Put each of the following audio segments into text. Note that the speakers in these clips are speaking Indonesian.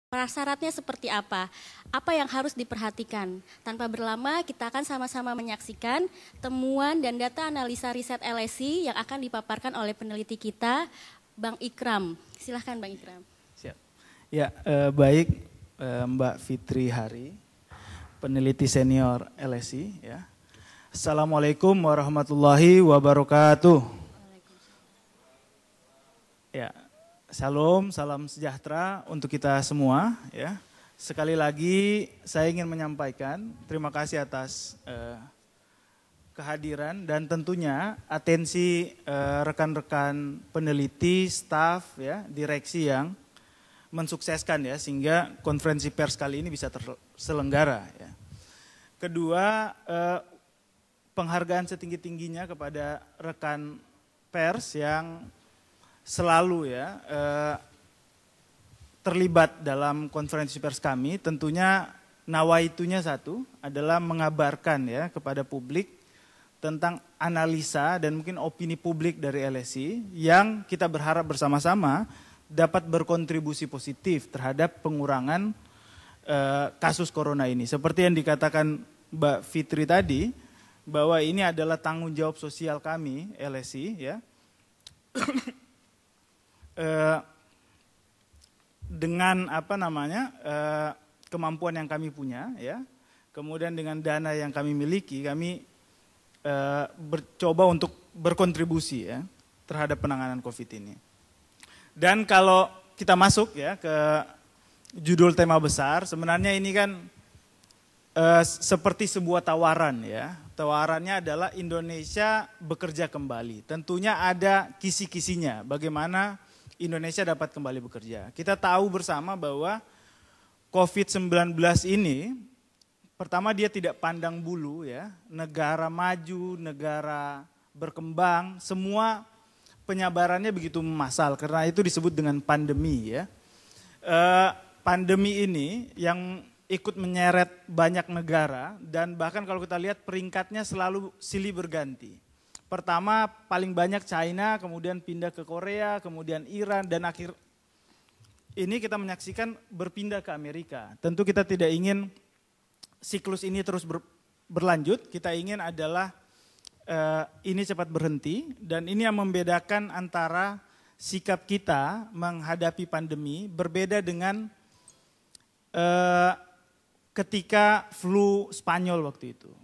Prasyaratnya seperti apa? Apa yang harus diperhatikan? Tanpa berlama, kita akan sama-sama menyaksikan temuan dan data analisa riset LSI yang akan dipaparkan oleh peneliti kita, Bang Ikram. Silahkan Bang Ikram. Siap. Ya, baik Mbak Fitri Hari, peneliti senior LSI. Ya. Assalamualaikum warahmatullahi wabarakatuh. Ya. Shalom, salam sejahtera untuk kita semua. Ya. Sekali lagi saya ingin menyampaikan terima kasih atas kehadiran dan tentunya atensi rekan-rekan peneliti, staf, ya, direksi yang mensukseskan ya sehingga konferensi pers kali ini bisa terselenggara. Ya. Kedua, penghargaan setinggi-tingginya kepada rekan pers yang selalu ya terlibat dalam konferensi pers kami. Tentunya nawaitunya satu adalah mengabarkan ya kepada publik tentang analisa dan mungkin opini publik dari LSI yang kita berharap bersama-sama dapat berkontribusi positif terhadap pengurangan kasus corona ini. Seperti yang dikatakan Mbak Fitri tadi, bahwa ini adalah tanggung jawab sosial kami LSI ya. Dengan kemampuan yang kami punya ya, kemudian dengan dana yang kami miliki, kami bercoba untuk berkontribusi ya terhadap penanganan COVID ini. Dan kalau kita masuk ya ke judul tema besar, sebenarnya ini kan seperti sebuah tawaran ya. Tawarannya adalah Indonesia bekerja kembali. Tentunya ada kisi-kisinya bagaimana Indonesia dapat kembali bekerja. Kita tahu bersama bahwa COVID-19 ini, pertama dia tidak pandang bulu ya, negara maju, negara berkembang, semua penyebarannya begitu massal, karena itu disebut dengan pandemi ya. Pandemi ini yang ikut menyeret banyak negara dan bahkan kalau kita lihat peringkatnya selalu silih berganti. Pertama paling banyak China, kemudian pindah ke Korea, kemudian Iran, dan akhir ini kita menyaksikan berpindah ke Amerika. Tentu kita tidak ingin siklus ini terus berlanjut, kita ingin adalah ini cepat berhenti, dan ini yang membedakan antara sikap kita menghadapi pandemi berbeda dengan ketika flu Spanyol waktu itu.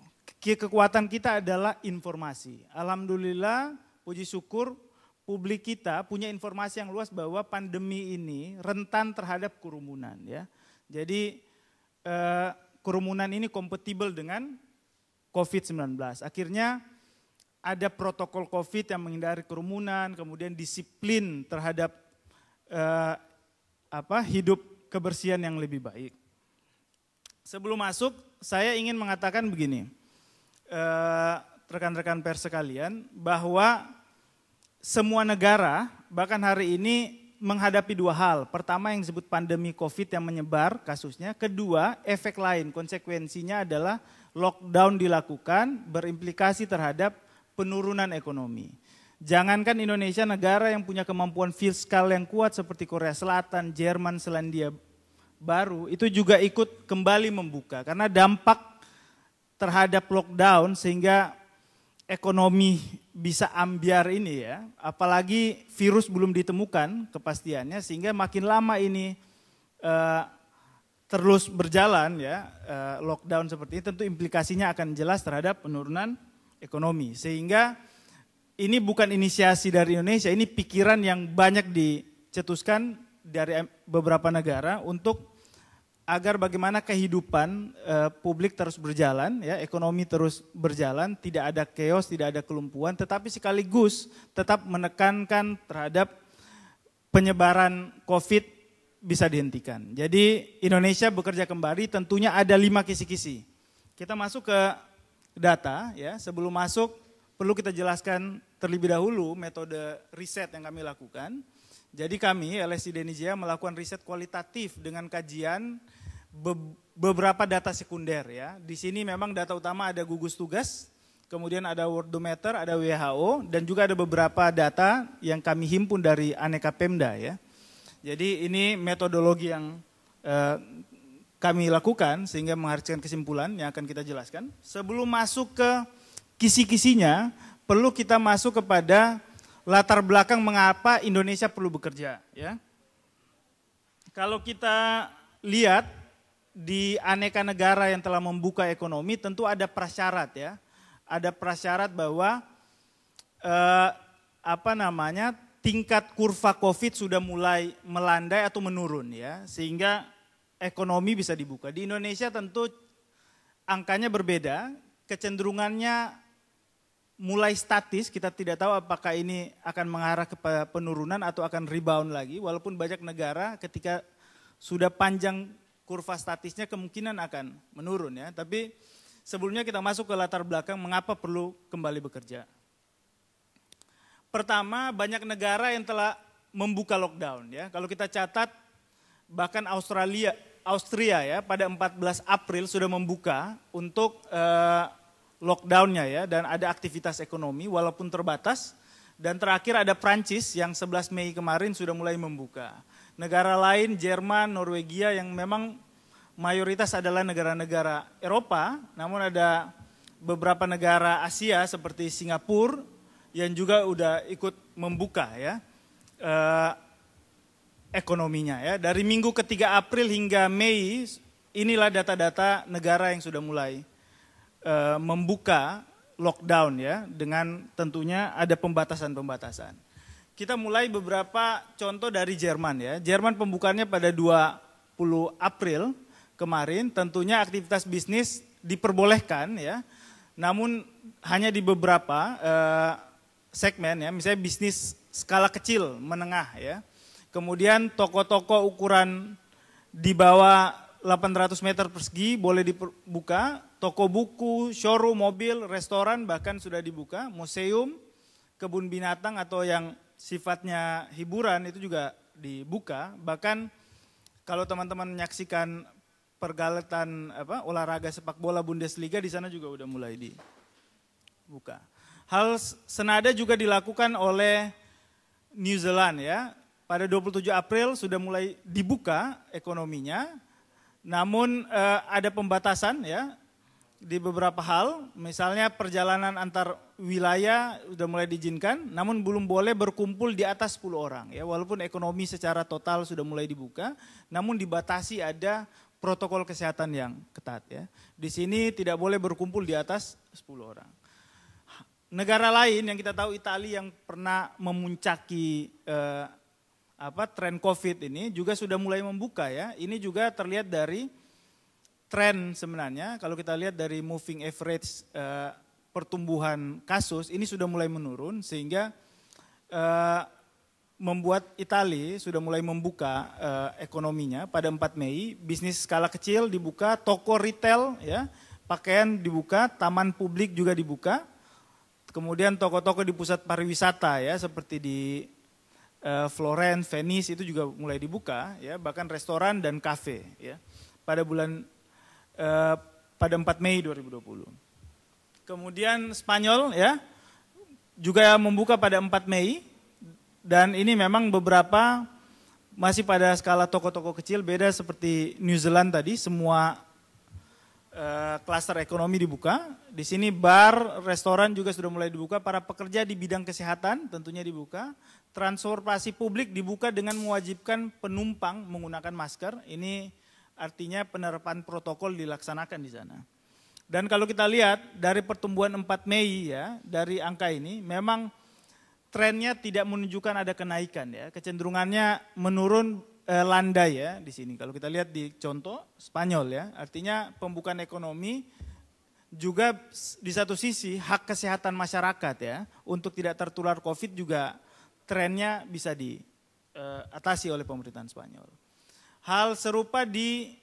Kekuatan kita adalah informasi. Alhamdulillah, puji syukur publik kita punya informasi yang luas bahwa pandemi ini rentan terhadap kerumunan. Ya. Jadi kerumunan ini kompatibel dengan COVID-19. Akhirnya ada protokol COVID yang menghindari kerumunan, kemudian disiplin terhadap hidup kebersihan yang lebih baik. Sebelum masuk, saya ingin mengatakan begini. Rekan-rekan pers sekalian, bahwa semua negara bahkan hari ini menghadapi dua hal. Pertama yang disebut pandemi COVID yang menyebar kasusnya. Kedua, efek lain, konsekuensinya adalah lockdown dilakukan berimplikasi terhadap penurunan ekonomi. Jangankan Indonesia, negara yang punya kemampuan fiskal yang kuat seperti Korea Selatan, Jerman, Selandia Baru itu juga ikut kembali membuka karena dampak terhadap lockdown sehingga ekonomi bisa ambyar ini ya, apalagi virus belum ditemukan kepastiannya sehingga makin lama ini terus berjalan ya lockdown seperti ini tentu implikasinya akan jelas terhadap penurunan ekonomi sehingga ini bukan inisiasi dari Indonesia, ini pikiran yang banyak dicetuskan dari beberapa negara untuk agar bagaimana kehidupan publik terus berjalan, ya, ekonomi terus berjalan, tidak ada chaos, tidak ada kelumpuhan, tetapi sekaligus tetap menekankan terhadap penyebaran COVID bisa dihentikan. Jadi Indonesia bekerja kembali, tentunya ada 5 kisi-kisi. Kita masuk ke data, ya. Sebelum masuk perlu kita jelaskan terlebih dahulu metode riset yang kami lakukan. Jadi kami LSI Denizia melakukan riset kualitatif dengan kajian beberapa data sekunder ya. Di sini memang data utama ada gugus tugas, kemudian ada Worldometer, ada WHO, dan juga ada beberapa data yang kami himpun dari aneka Pemda ya. Jadi ini metodologi yang eh, kami lakukan sehingga menghasilkan kesimpulan yang akan kita jelaskan. Sebelum masuk ke kisi-kisinya, perlu kita masuk kepada latar belakang mengapa Indonesia perlu bekerja. Ya. Kalau kita lihat di aneka negara yang telah membuka ekonomi, tentu ada prasyarat ya. Ada prasyarat bahwa tingkat kurva COVID sudah mulai melandai atau menurun ya, sehingga ekonomi bisa dibuka. Di Indonesia tentu angkanya berbeda, kecenderungannya mulai statis, kita tidak tahu apakah ini akan mengarah ke penurunan atau akan rebound lagi, walaupun banyak negara ketika sudah panjang kurva statisnya kemungkinan akan menurun ya. Tapi sebelumnya kita masuk ke latar belakang mengapa perlu kembali bekerja. Pertama, banyak negara yang telah membuka lockdown ya. Kalau kita catat bahkan Austria ya pada 14 April sudah membuka untuk lockdownnya ya, dan ada aktivitas ekonomi walaupun terbatas. Dan terakhir ada Prancis yang 11 Mei kemarin sudah mulai membuka. Negara lain, Jerman, Norwegia yang memang mayoritas adalah negara-negara Eropa, namun ada beberapa negara Asia seperti Singapura yang juga udah ikut membuka ya ekonominya ya. Dari minggu ke-3 April hingga Mei, inilah data-data negara yang sudah mulai membuka lockdown ya, dengan tentunya ada pembatasan-pembatasan. Kita mulai beberapa contoh dari Jerman ya. Jerman pembukaannya pada 20 April kemarin, tentunya aktivitas bisnis diperbolehkan ya. Namun hanya di beberapa segmen ya, misalnya bisnis skala kecil, menengah ya. Kemudian toko-toko ukuran di bawah 800 meter persegi boleh dibuka, toko buku, showroom mobil, restoran bahkan sudah dibuka, museum, kebun binatang atau yang sifatnya hiburan itu juga dibuka. Bahkan kalau teman-teman menyaksikan pergulatan olahraga sepak bola Bundesliga, di sana juga udah mulai dibuka. Hal senada juga dilakukan oleh New Zealand ya. Pada 27 April sudah mulai dibuka ekonominya. Namun ada pembatasan ya di beberapa hal, misalnya perjalanan antar wilayah sudah mulai diizinkan, namun belum boleh berkumpul di atas 10 orang ya. Walaupun ekonomi secara total sudah mulai dibuka, namun dibatasi ada protokol kesehatan yang ketat ya. Di sini tidak boleh berkumpul di atas 10 orang. Negara lain yang kita tahu, Italia yang pernah memuncaki tren COVID ini juga sudah mulai membuka ya. Ini juga terlihat dari tren sebenarnya, kalau kita lihat dari moving average pertumbuhan kasus, ini sudah mulai menurun sehingga membuat Italia sudah mulai membuka ekonominya pada 4 Mei, bisnis skala kecil dibuka, toko retail ya, pakaian dibuka, taman publik juga dibuka, kemudian toko-toko di pusat pariwisata ya seperti di Florence, Venice itu juga mulai dibuka ya, bahkan restoran dan kafe ya pada pada 4 Mei 2020. Kemudian Spanyol ya juga membuka pada 4 Mei dan ini memang beberapa masih pada skala toko-toko kecil, beda seperti New Zealand tadi, semua klaster ekonomi dibuka. Di sini bar, restoran juga sudah mulai dibuka, para pekerja di bidang kesehatan tentunya dibuka. Transportasi publik dibuka dengan mewajibkan penumpang menggunakan masker. Ini artinya penerapan protokol dilaksanakan di sana. Dan kalau kita lihat dari pertumbuhan 4 Mei ya, dari angka ini memang trennya tidak menunjukkan ada kenaikan ya, kecenderungannya menurun landai ya di sini. Kalau kita lihat di contoh Spanyol ya, artinya pembukaan ekonomi juga di satu sisi hak kesehatan masyarakat ya, untuk tidak tertular COVID juga trennya bisa diatasi oleh pemerintahan Spanyol. Hal serupa di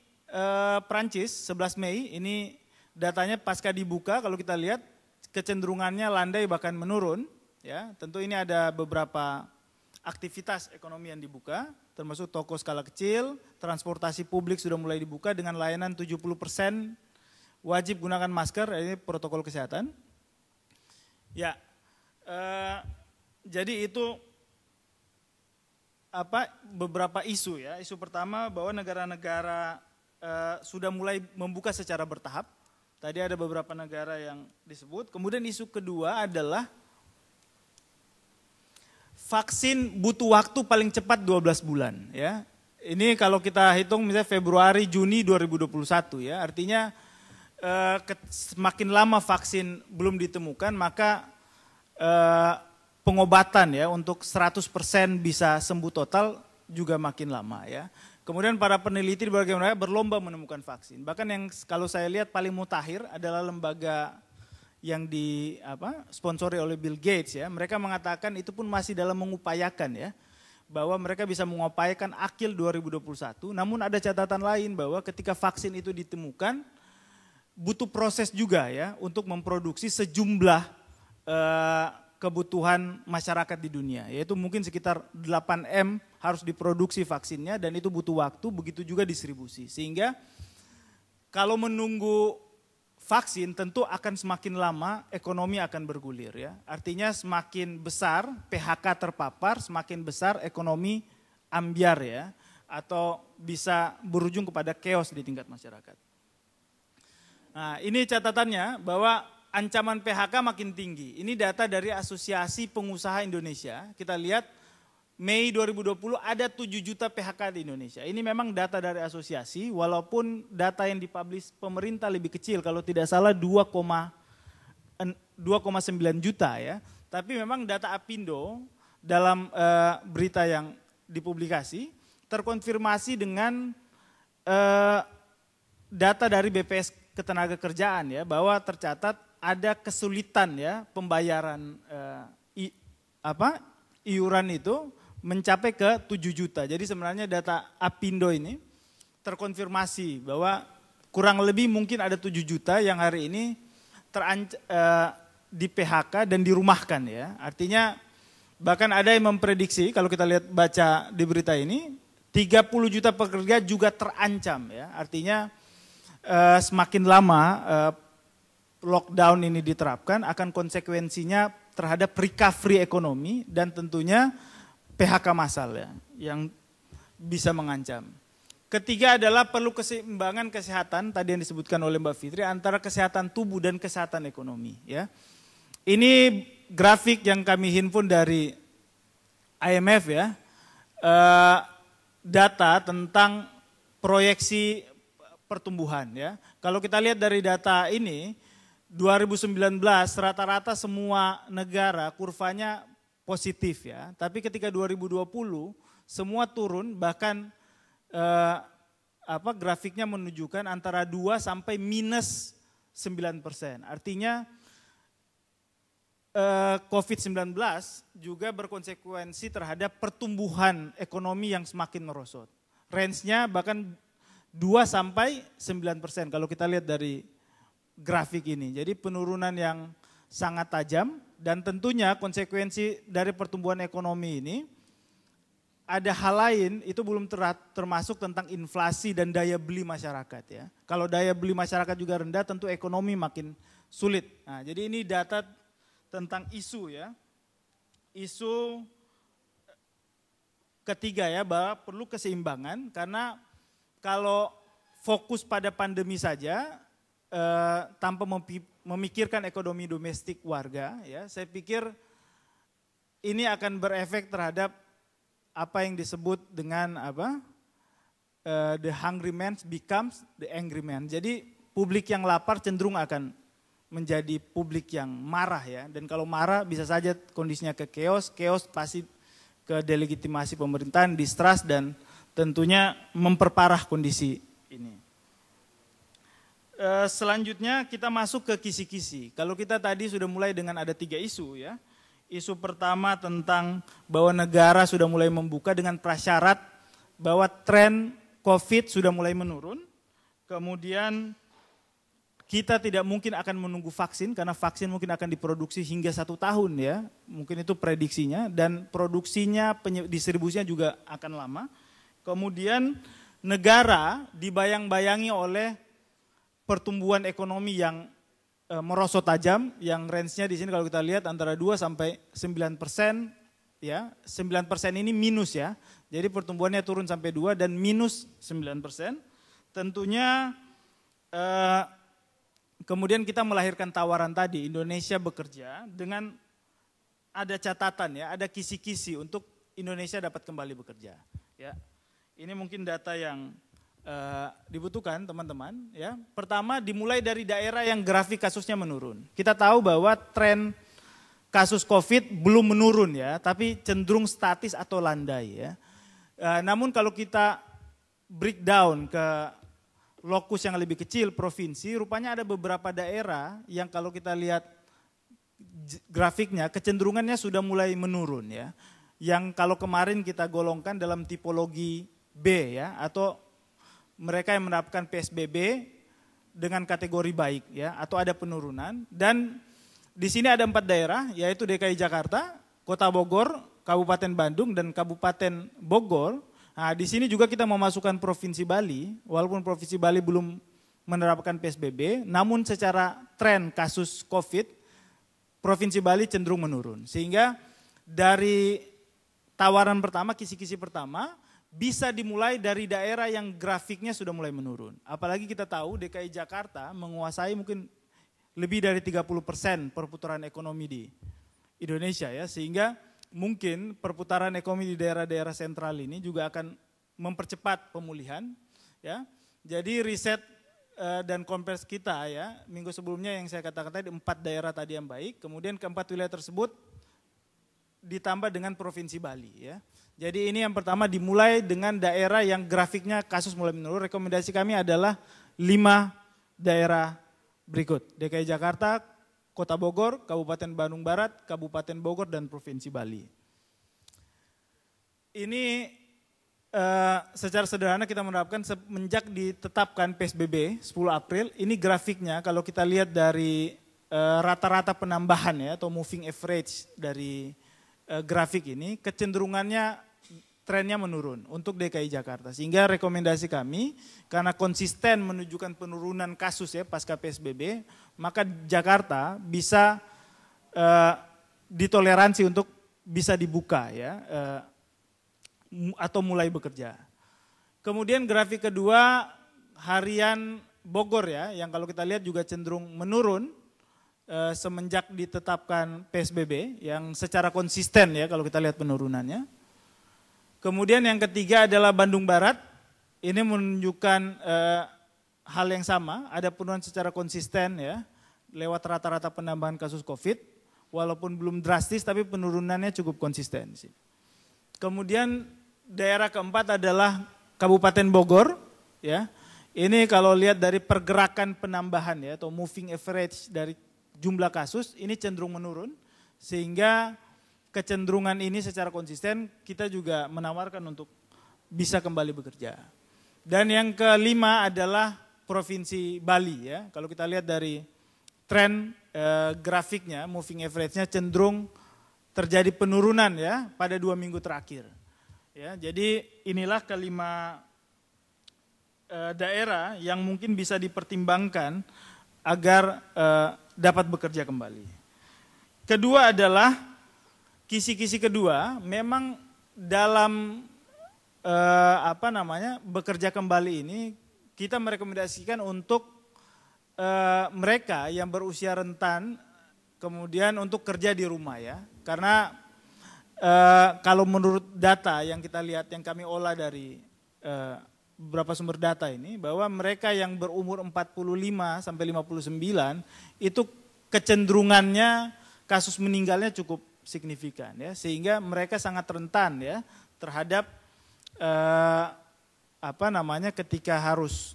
Prancis 11 Mei, ini datanya pasca dibuka, kalau kita lihat kecenderungannya landai bahkan menurun ya. Tentu ini ada beberapa aktivitas ekonomi yang dibuka, termasuk toko skala kecil, transportasi publik sudah mulai dibuka dengan layanan 70% wajib gunakan masker, ini protokol kesehatan. Ya, jadi itu beberapa isu ya. Isu pertama bahwa negara-negara sudah mulai membuka secara bertahap. Tadi ada beberapa negara yang disebut. Kemudian isu kedua adalah vaksin butuh waktu paling cepat 12 bulan ya. Ini kalau kita hitung misalnya Februari, Juni 2021 ya. Artinya semakin lama vaksin belum ditemukan maka pengobatan ya untuk 100% bisa sembuh total juga makin lama ya. Kemudian para peneliti di berbagai negara berlomba menemukan vaksin. Bahkan yang kalau saya lihat paling mutakhir adalah lembaga yang sponsori oleh Bill Gates ya. Mereka mengatakan itu pun masih dalam mengupayakan ya. Bahwa mereka bisa mengupayakan akhir 2021. Namun ada catatan lain bahwa ketika vaksin itu ditemukan butuh proses juga ya untuk memproduksi sejumlah kebutuhan masyarakat di dunia, yaitu mungkin sekitar 8M harus diproduksi vaksinnya dan itu butuh waktu, begitu juga distribusi. Sehingga kalau menunggu vaksin tentu akan semakin lama ekonomi akan bergulir ya. Artinya semakin besar PHK terpapar, semakin besar ekonomi ambyar ya, atau bisa berujung kepada chaos di tingkat masyarakat. Nah, ini catatannya bahwa ancaman PHK makin tinggi. Ini data dari Asosiasi Pengusaha Indonesia. Kita lihat Mei 2020 ada 7 juta PHK di Indonesia. Ini memang data dari asosiasi, walaupun data yang dipublish pemerintah lebih kecil, kalau tidak salah 2,9 juta ya. Tapi memang data Apindo dalam berita yang dipublikasi terkonfirmasi dengan data dari BPS Ketenagakerjaan ya, bahwa tercatat ada kesulitan ya pembayaran iuran itu mencapai ke 7 juta. Jadi sebenarnya data Apindo ini terkonfirmasi bahwa kurang lebih mungkin ada 7 juta yang hari ini di PHK dan dirumahkan ya. Artinya bahkan ada yang memprediksi kalau kita lihat baca di berita ini 30 juta pekerja juga terancam ya. Artinya semakin lama lockdown ini diterapkan akan konsekuensinya terhadap recovery ekonomi dan tentunya PHK massal ya yang bisa mengancam. Ketiga adalah perlu keseimbangan kesehatan tadi yang disebutkan oleh Mbak Fitri antara kesehatan tubuh dan kesehatan ekonomi ya. Ini grafik yang kami himpun dari IMF ya. Data tentang proyeksi pertumbuhan ya. Kalau kita lihat dari data ini 2019 rata-rata semua negara kurvanya positif ya. Tapi ketika 2020 semua turun bahkan grafiknya menunjukkan antara 2 sampai minus 9%. Artinya COVID-19 juga berkonsekuensi terhadap pertumbuhan ekonomi yang semakin merosot. Range-nya bahkan 2 sampai 9% kalau kita lihat dari grafik ini. Jadi penurunan yang sangat tajam dan tentunya konsekuensi dari pertumbuhan ekonomi ini ada hal lain itu belum termasuk tentang inflasi dan daya beli masyarakat ya. Kalau daya beli masyarakat juga rendah tentu ekonomi makin sulit. Nah, jadi ini data tentang isu ya. Isu ketiga ya bahwa perlu keseimbangan karena kalau fokus pada pandemi saja tanpa memikirkan ekonomi domestik warga, ya, saya pikir ini akan berefek terhadap apa yang disebut dengan the hungry man becomes the angry man. Jadi publik yang lapar cenderung akan menjadi publik yang marah ya, dan kalau marah bisa saja kondisinya ke chaos pasti ke delegitimasi pemerintahan, distrust dan tentunya memperparah kondisi ini. Selanjutnya kita masuk ke kisi-kisi. Kalau kita tadi sudah mulai dengan ada 3 isu ya. Isu pertama tentang bahwa negara sudah mulai membuka dengan prasyarat bahwa tren COVID sudah mulai menurun. Kemudian kita tidak mungkin akan menunggu vaksin karena vaksin mungkin akan diproduksi hingga 1 tahun ya. Mungkin itu prediksinya dan produksinya, distribusinya juga akan lama. Kemudian negara dibayang-bayangi oleh pertumbuhan ekonomi yang merosot tajam, yang range-nya di sini kalau kita lihat antara 2 sampai 9% ya, 9% ini minus ya. Jadi pertumbuhannya turun sampai 2 dan minus 9%. Tentunya kemudian kita melahirkan tawaran tadi, Indonesia bekerja dengan ada catatan ya, ada kisi-kisi untuk Indonesia dapat kembali bekerja. Ya, ini mungkin data yang dibutuhkan teman-teman. Ya, pertama dimulai dari daerah yang grafik kasusnya menurun. Kita tahu bahwa tren kasus COVID belum menurun ya, tapi cenderung statis atau landai ya. Namun kalau kita breakdown ke lokus yang lebih kecil, provinsi, rupanya ada beberapa daerah yang kalau kita lihat grafiknya kecenderungannya sudah mulai menurun ya. Yang kalau kemarin kita golongkan dalam tipologi B ya, atau mereka yang menerapkan PSBB dengan kategori baik ya, atau ada penurunan. Dan di sini ada 4 daerah, yaitu DKI Jakarta, Kota Bogor, Kabupaten Bandung, dan Kabupaten Bogor. Nah, di sini juga kita memasukkan Provinsi Bali, walaupun Provinsi Bali belum menerapkan PSBB, namun secara tren kasus COVID, Provinsi Bali cenderung menurun. Sehingga dari tawaran pertama, kisi-kisi pertama, bisa dimulai dari daerah yang grafiknya sudah mulai menurun. Apalagi kita tahu DKI Jakarta menguasai mungkin lebih dari 30% perputaran ekonomi di Indonesia ya, sehingga mungkin perputaran ekonomi di daerah-daerah sentral ini juga akan mempercepat pemulihan ya. Jadi riset dan konversi kita ya, minggu sebelumnya yang saya katakan tadi 4 daerah tadi yang baik, kemudian keempat wilayah tersebut ditambah dengan Provinsi Bali ya. Jadi ini yang pertama dimulai dengan daerah yang grafiknya kasus mulai menurun. Rekomendasi kami adalah 5 daerah berikut: DKI Jakarta, Kota Bogor, Kabupaten Bandung Barat, Kabupaten Bogor, dan Provinsi Bali. Ini secara sederhana kita menerapkan semenjak ditetapkan PSBB 10 April, ini grafiknya kalau kita lihat dari rata-rata penambahan ya, atau moving average dari grafik ini, kecenderungannya trennya menurun untuk DKI Jakarta. Sehingga rekomendasi kami, karena konsisten menunjukkan penurunan kasus ya pasca PSBB, maka Jakarta bisa ditoleransi untuk bisa dibuka ya, atau mulai bekerja. Kemudian grafik kedua harian Bogor ya, yang kalau kita lihat juga cenderung menurun semenjak ditetapkan PSBB, yang secara konsisten ya kalau kita lihat penurunannya. Kemudian yang ketiga adalah Bandung Barat, ini menunjukkan hal yang sama, ada penurunan secara konsisten ya, lewat rata-rata penambahan kasus COVID, walaupun belum drastis tapi penurunannya cukup konsisten. Kemudian daerah keempat adalah Kabupaten Bogor, ya. Ini kalau lihat dari pergerakan penambahan ya, atau moving average dari jumlah kasus, ini cenderung menurun, sehingga kecenderungan ini secara konsisten kita juga menawarkan untuk bisa kembali bekerja. Dan yang kelima adalah Provinsi Bali ya. Kalau kita lihat dari tren grafiknya, moving average-nya cenderung terjadi penurunan ya pada 2 minggu terakhir. Ya, jadi inilah kelima daerah yang mungkin bisa dipertimbangkan agar dapat bekerja kembali. Kedua adalah kisi-kisi kedua, memang dalam bekerja kembali ini kita merekomendasikan untuk mereka yang berusia rentan, kemudian untuk kerja di rumah ya, karena kalau menurut data yang kita lihat, yang kami olah dari beberapa sumber data ini, bahwa mereka yang berumur 45 sampai 59 itu kecenderungannya kasus meninggalnya cukup signifikan ya, sehingga mereka sangat rentan ya terhadap ketika harus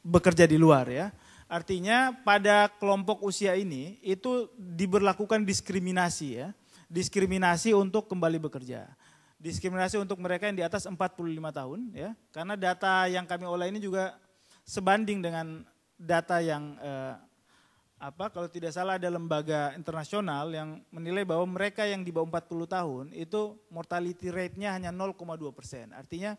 bekerja di luar ya. Artinya pada kelompok usia ini itu diberlakukan diskriminasi ya. Diskriminasi untuk kembali bekerja. Diskriminasi untuk mereka yang di atas 45 tahun ya. Karena data yang kami olah ini juga sebanding dengan data yang kalau tidak salah ada lembaga internasional yang menilai bahwa mereka yang di bawah 40 tahun itu mortality rate-nya hanya 0,2%. Artinya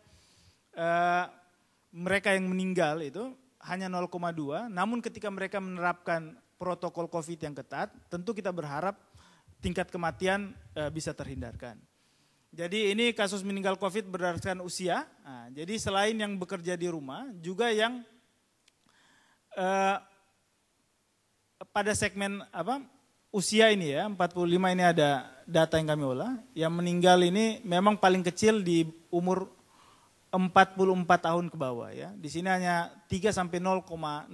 mereka yang meninggal itu hanya 0,2, namun ketika mereka menerapkan protokol COVID yang ketat, tentu kita berharap tingkat kematian bisa terhindarkan. Jadi ini kasus meninggal COVID berdasarkan usia. Nah, jadi selain yang bekerja di rumah, juga yang pada segmen usia ini ya, 45 ini ada data yang kami olah. Yang meninggal ini memang paling kecil di umur 44 tahun ke bawah ya. Di sini hanya 3 sampai 0,01%.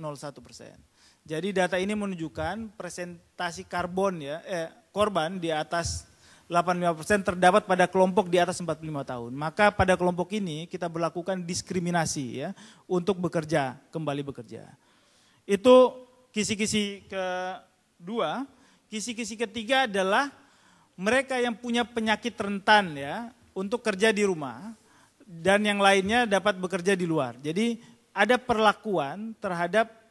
Jadi data ini menunjukkan presentasi karbon ya, korban di atas 85% terdapat pada kelompok di atas 45 tahun. Maka pada kelompok ini kita berlakukan diskriminasi ya untuk kembali bekerja. Itu kisi-kisi kedua. Kisi-kisi ketiga adalah mereka yang punya penyakit rentan ya untuk kerja di rumah dan yang lainnya dapat bekerja di luar. Jadi ada perlakuan terhadap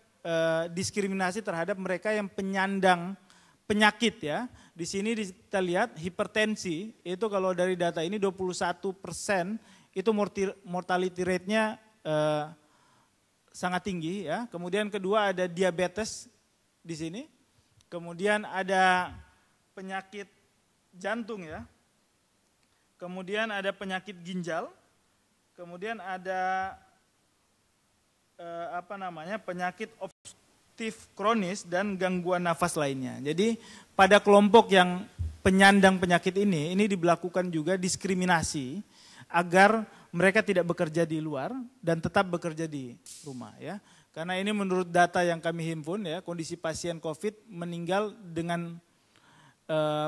diskriminasi terhadap mereka yang penyandang penyakit ya. Di sini kita lihat hipertensi itu kalau dari data ini 21% itu mortality rate-nya sangat tinggi ya. Kemudian kedua ada diabetes di sini. Kemudian ada penyakit jantung ya. Kemudian ada penyakit ginjal. Kemudian ada penyakit obstruktif kronis dan gangguan nafas lainnya. Jadi pada kelompok yang penyandang penyakit ini diberlakukan juga diskriminasi agar mereka tidak bekerja di luar dan tetap bekerja di rumah ya. Karena ini menurut data yang kami himpun ya, kondisi pasien COVID meninggal dengan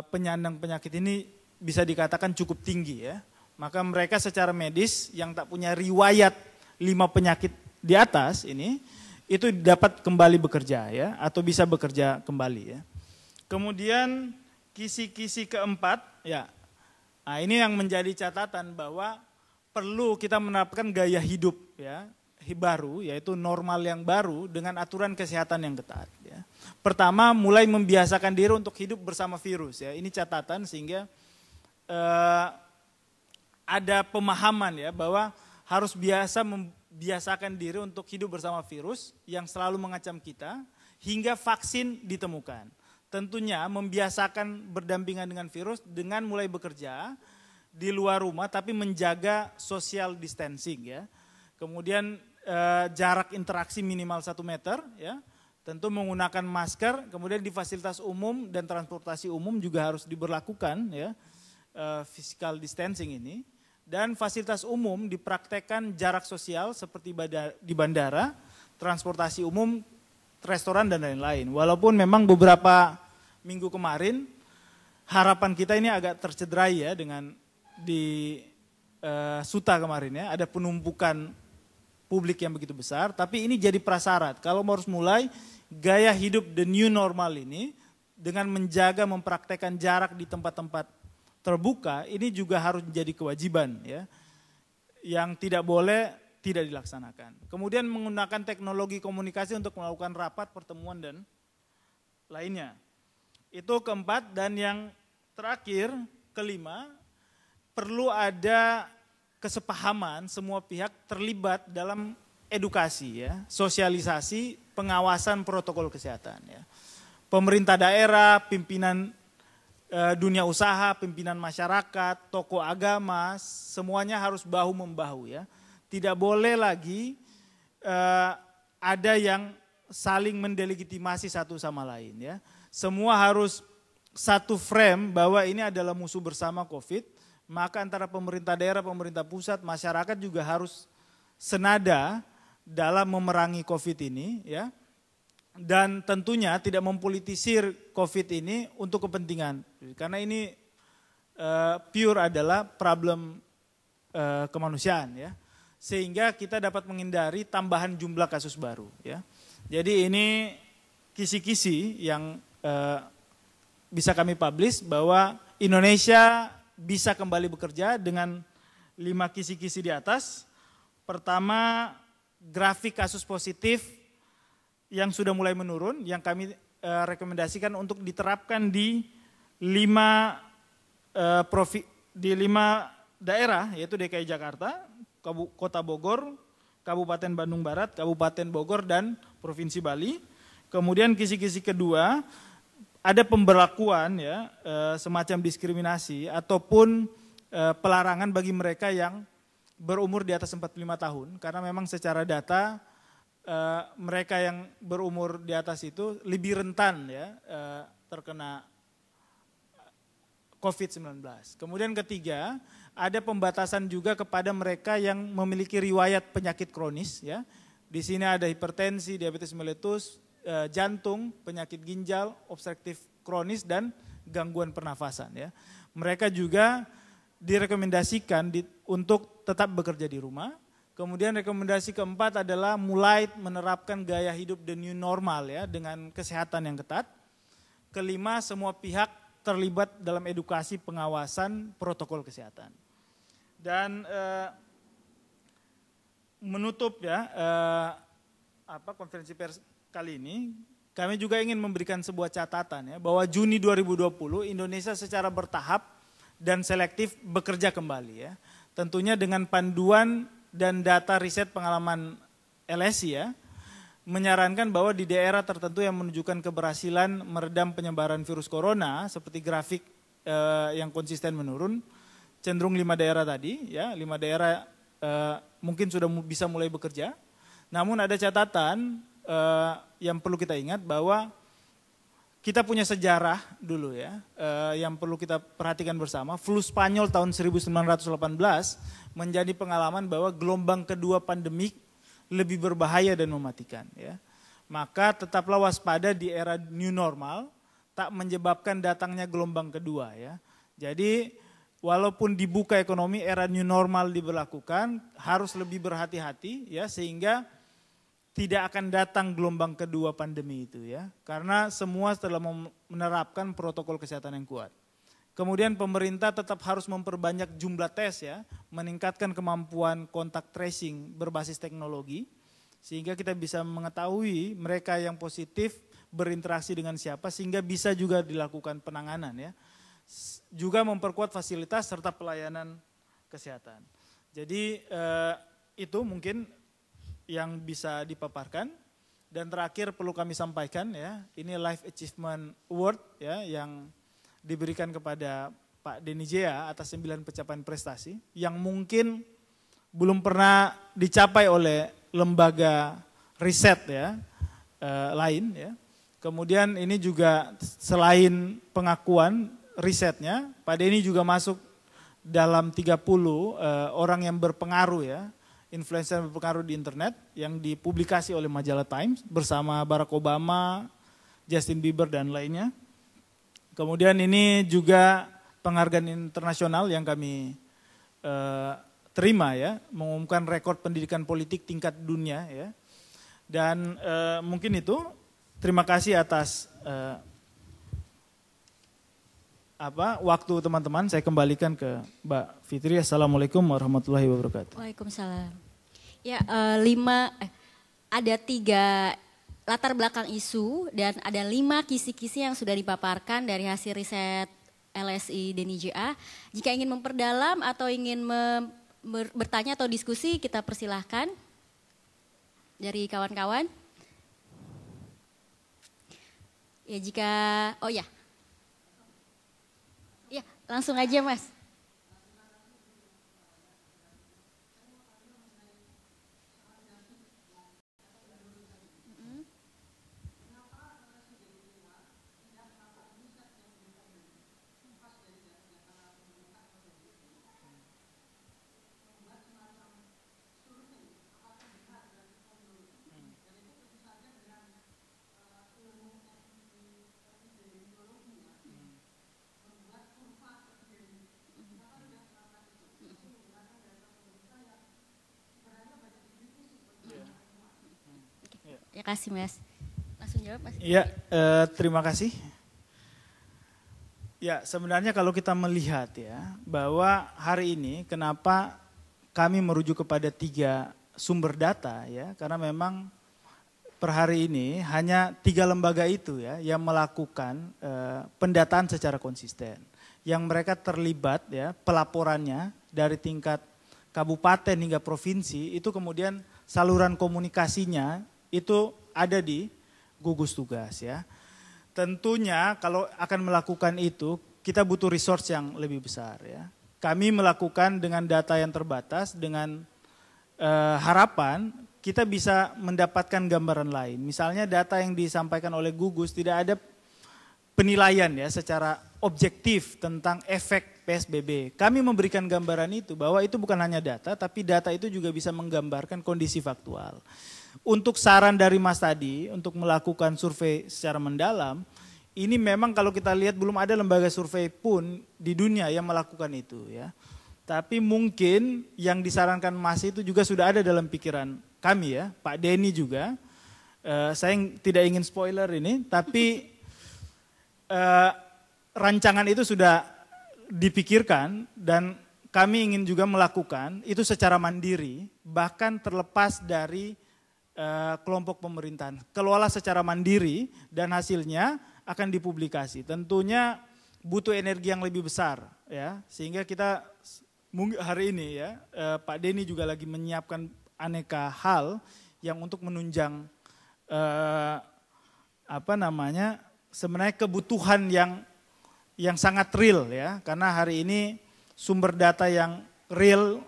penyandang penyakit ini bisa dikatakan cukup tinggi ya. Maka mereka secara medis yang tak punya riwayat 5 penyakit di atas ini itu dapat kembali bekerja ya atau bisa bekerja kembali ya. Kemudian kisi-kisi keempat ya. Nah, ini yang menjadi catatan bahwa perlu kita menerapkan gaya hidup ya baru yaitu normal yang baru dengan aturan kesehatan yang ketat ya. Pertama mulai membiasakan diri untuk hidup bersama virus ya. Ini catatan sehingga ada pemahaman ya bahwa harus membiasakan diri untuk hidup bersama virus yang selalu mengancam kita hingga vaksin ditemukan. Tentunya membiasakan berdampingan dengan virus dengan mulai bekerja di luar rumah tapi menjaga social distancing ya. Kemudian jarak interaksi minimal 1 meter ya. Tentu menggunakan masker, kemudian di fasilitas umum dan transportasi umum juga harus diberlakukan ya physical distancing ini. Dan fasilitas umum dipraktekkan jarak sosial seperti di bandara, transportasi umum, restoran dan lain-lain. Walaupun memang beberapa minggu kemarin harapan kita ini agak tercederai ya dengan di Suta kemarin ya, ada penumpukan publik yang begitu besar, tapi ini jadi prasyarat. Kalau harus mulai gaya hidup the new normal ini dengan menjaga mempraktekkan jarak di tempat-tempat terbuka, ini juga harus menjadi kewajiban ya, yang tidak boleh tidak dilaksanakan. Kemudian menggunakan teknologi komunikasi untuk melakukan rapat, pertemuan dan lainnya. Itu keempat dan yang terakhir, kelima, perlu ada kesepahaman semua pihak terlibat dalam edukasi ya, sosialisasi, pengawasan protokol kesehatan ya. Pemerintah daerah, pimpinan dunia usaha, pimpinan masyarakat, tokoh agama, semuanya harus bahu-membahu ya. Tidak boleh lagi ada yang saling mendelegitimasi satu sama lain ya. Semua harus satu frame bahwa ini adalah musuh bersama COVID. Maka antara pemerintah daerah, pemerintah pusat, masyarakat juga harus senada dalam memerangi COVID ini ya. Dan tentunya tidak mempolitisir COVID ini untuk kepentingan. Karena ini pure adalah problem kemanusiaan ya. Sehingga kita dapat menghindari tambahan jumlah kasus baru ya. Jadi ini kisi-kisi yang bisa kami publish bahwa Indonesia bisa kembali bekerja dengan 5 kisi-kisi di atas. Pertama, grafik kasus positif yang sudah mulai menurun, yang kami rekomendasikan untuk diterapkan di 5 daerah, yaitu DKI Jakarta, Kota Bogor, Kabupaten Bandung Barat, Kabupaten Bogor, dan Provinsi Bali. Kemudian kisi-kisi kedua, ada pemberlakuan ya semacam diskriminasi ataupun pelarangan bagi mereka yang berumur di atas 45 tahun karena memang secara data mereka yang berumur di atas itu lebih rentan ya terkena COVID-19. Kemudian ketiga, ada pembatasan juga kepada mereka yang memiliki riwayat penyakit kronis ya. Di sini ada hipertensi, diabetes mellitus, jantung, penyakit ginjal, obstruktif kronis dan gangguan pernafasan ya. Mereka juga direkomendasikan untuk tetap bekerja di rumah. Kemudian rekomendasi keempat adalah mulai menerapkan gaya hidup the new normal ya dengan kesehatan yang ketat. Kelima, semua pihak terlibat dalam edukasi pengawasan protokol kesehatan. Dan menutup ya konferensi pers kali ini, kami juga ingin memberikan sebuah catatan ya bahwa Juni 2020 Indonesia secara bertahap dan selektif bekerja kembali ya. Tentunya dengan panduan dan data riset pengalaman LSI ya, menyarankan bahwa di daerah tertentu yang menunjukkan keberhasilan meredam penyebaran virus corona seperti grafik yang konsisten menurun, cenderung 5 daerah tadi ya, 5 daerah mungkin sudah bisa mulai bekerja. Namun ada catatan yang perlu kita ingat bahwa kita punya sejarah dulu ya, yang perlu kita perhatikan bersama. Flu Spanyol tahun 1918 menjadi pengalaman bahwa gelombang kedua pandemik lebih berbahaya dan mematikan ya. Maka tetaplah waspada di era new normal, tak menyebabkan datangnya gelombang kedua ya. Jadi walaupun dibuka ekonomi, era new normal diberlakukan, harus lebih berhati-hati ya sehingga tidak akan datang gelombang kedua pandemi itu ya. Karena semua telah menerapkan protokol kesehatan yang kuat. Kemudian pemerintah tetap harus memperbanyak jumlah tes ya, meningkatkan kemampuan kontak tracing berbasis teknologi, sehingga kita bisa mengetahui mereka yang positif berinteraksi dengan siapa, sehingga bisa juga dilakukan penanganan ya. Juga memperkuat fasilitas serta pelayanan kesehatan. Jadi itu mungkin yang bisa dipaparkan. Dan terakhir perlu kami sampaikan ya, ini Life Achievement Award ya yang diberikan kepada Pak Denny Jaya atas 9 pencapaian prestasi yang mungkin belum pernah dicapai oleh lembaga riset ya lain ya. Kemudian ini juga selain pengakuan risetnya, Pak Denny juga masuk dalam 30 orang yang berpengaruh ya, influencer yang berpengaruh di internet yang dipublikasi oleh majalah Times bersama Barack Obama, Justin Bieber dan lainnya. Kemudian ini juga penghargaan internasional yang kami terima ya, mengumumkan rekor pendidikan politik tingkat dunia ya. Dan mungkin itu, terima kasih atas waktu teman-teman. Saya kembalikan ke Mbak Fitri. Assalamualaikum warahmatullahi wabarakatuh. Waalaikumsalam. Ya, ada 3 latar belakang isu dan ada 5 kisi-kisi yang sudah dipaparkan dari hasil riset LSI Denny Jaya. Jika ingin memperdalam atau ingin bertanya atau diskusi, kita persilahkan dari kawan-kawan. Ya jika, ya langsung aja Mas. Ya kasih Mas. Langsung jawab Mas. Ya, terima kasih. Ya, sebenarnya kalau kita melihat ya bahwa hari ini kenapa kami merujuk kepada 3 sumber data ya, karena memang per hari ini hanya 3 lembaga itu ya yang melakukan pendataan secara konsisten. Yang mereka terlibat ya pelaporannya dari tingkat kabupaten hingga provinsi itu kemudian saluran komunikasinya itu ada di gugus tugas ya. Tentunya kalau akan melakukan itu kita butuh resource yang lebih besar ya. kami melakukan dengan data yang terbatas, dengan harapan kita bisa mendapatkan gambaran lain. Misalnya data yang disampaikan oleh Gugus tidak ada penilaian ya secara objektif tentang efek PSBB. Kami memberikan gambaran itu bahwa itu bukan hanya data, tapi data itu juga bisa menggambarkan kondisi faktual. Untuk saran dari Mas tadi untuk melakukan survei secara mendalam, ini memang kalau kita lihat belum ada lembaga survei pun di dunia yang melakukan itu ya. Tapi mungkin yang disarankan Mas itu juga sudah ada dalam pikiran kami ya, Pak Denny juga. Saya tidak ingin spoiler ini, tapi rancangan itu sudah dipikirkan dan kami ingin juga melakukan itu secara mandiri, bahkan terlepas dari kelompok pemerintahan. Kelola secara mandiri dan hasilnya akan dipublikasi. Tentunya butuh energi yang lebih besar ya, sehingga kita hari ini ya Pak Denny juga lagi menyiapkan aneka hal yang untuk menunjang sebenarnya kebutuhan yang sangat real ya, karena hari ini sumber data yang real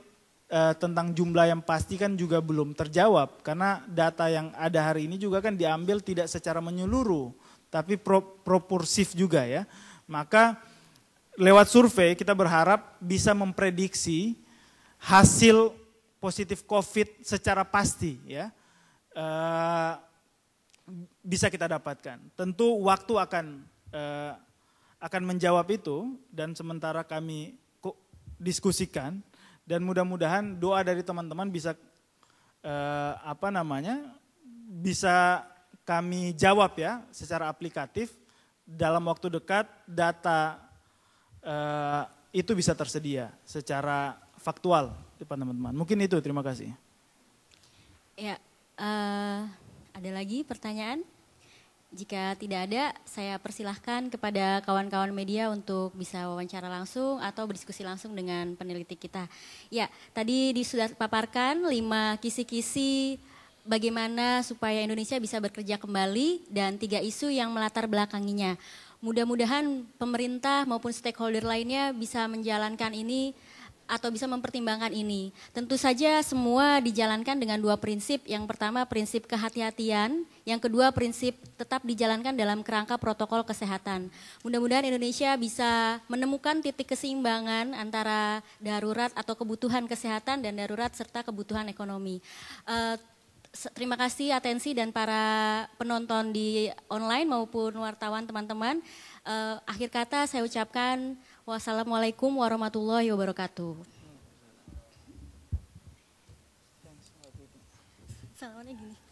tentang jumlah yang pasti kan juga belum terjawab, karena data yang ada hari ini juga kan diambil tidak secara menyeluruh tapi proporsif juga ya. Maka lewat survei kita berharap bisa memprediksi hasil positif COVID secara pasti ya, bisa kita dapatkan. Tentu waktu akan menjawab itu dan sementara kami diskusikan dan mudah-mudahan doa dari teman-teman bisa bisa kami jawab ya secara aplikatif dalam waktu dekat. Data itu bisa tersedia secara faktual teman-teman. Mungkin itu, terima kasih. Ya, ada lagi pertanyaan? Jika tidak ada, saya persilahkan kepada kawan-kawan media untuk bisa wawancara langsung atau berdiskusi langsung dengan peneliti kita. Ya, tadi sudah paparkan 5 kisi-kisi bagaimana supaya Indonesia bisa bekerja kembali dan 3 isu yang melatar belakanginya. Mudah-mudahan pemerintah maupun stakeholder lainnya bisa menjalankan ini atau bisa mempertimbangkan ini. Tentu saja semua dijalankan dengan 2 prinsip. Yang pertama prinsip kehati-hatian, yang kedua prinsip tetap dijalankan dalam kerangka protokol kesehatan. Mudah-mudahan Indonesia bisa menemukan titik keseimbangan antara darurat atau kebutuhan kesehatan dan darurat serta kebutuhan ekonomi. Terima kasih atensi dan para penonton di online maupun wartawan teman-teman. Akhir kata saya ucapkan wassalamualaikum warahmatullahi wabarakatuh. Salamnya gini.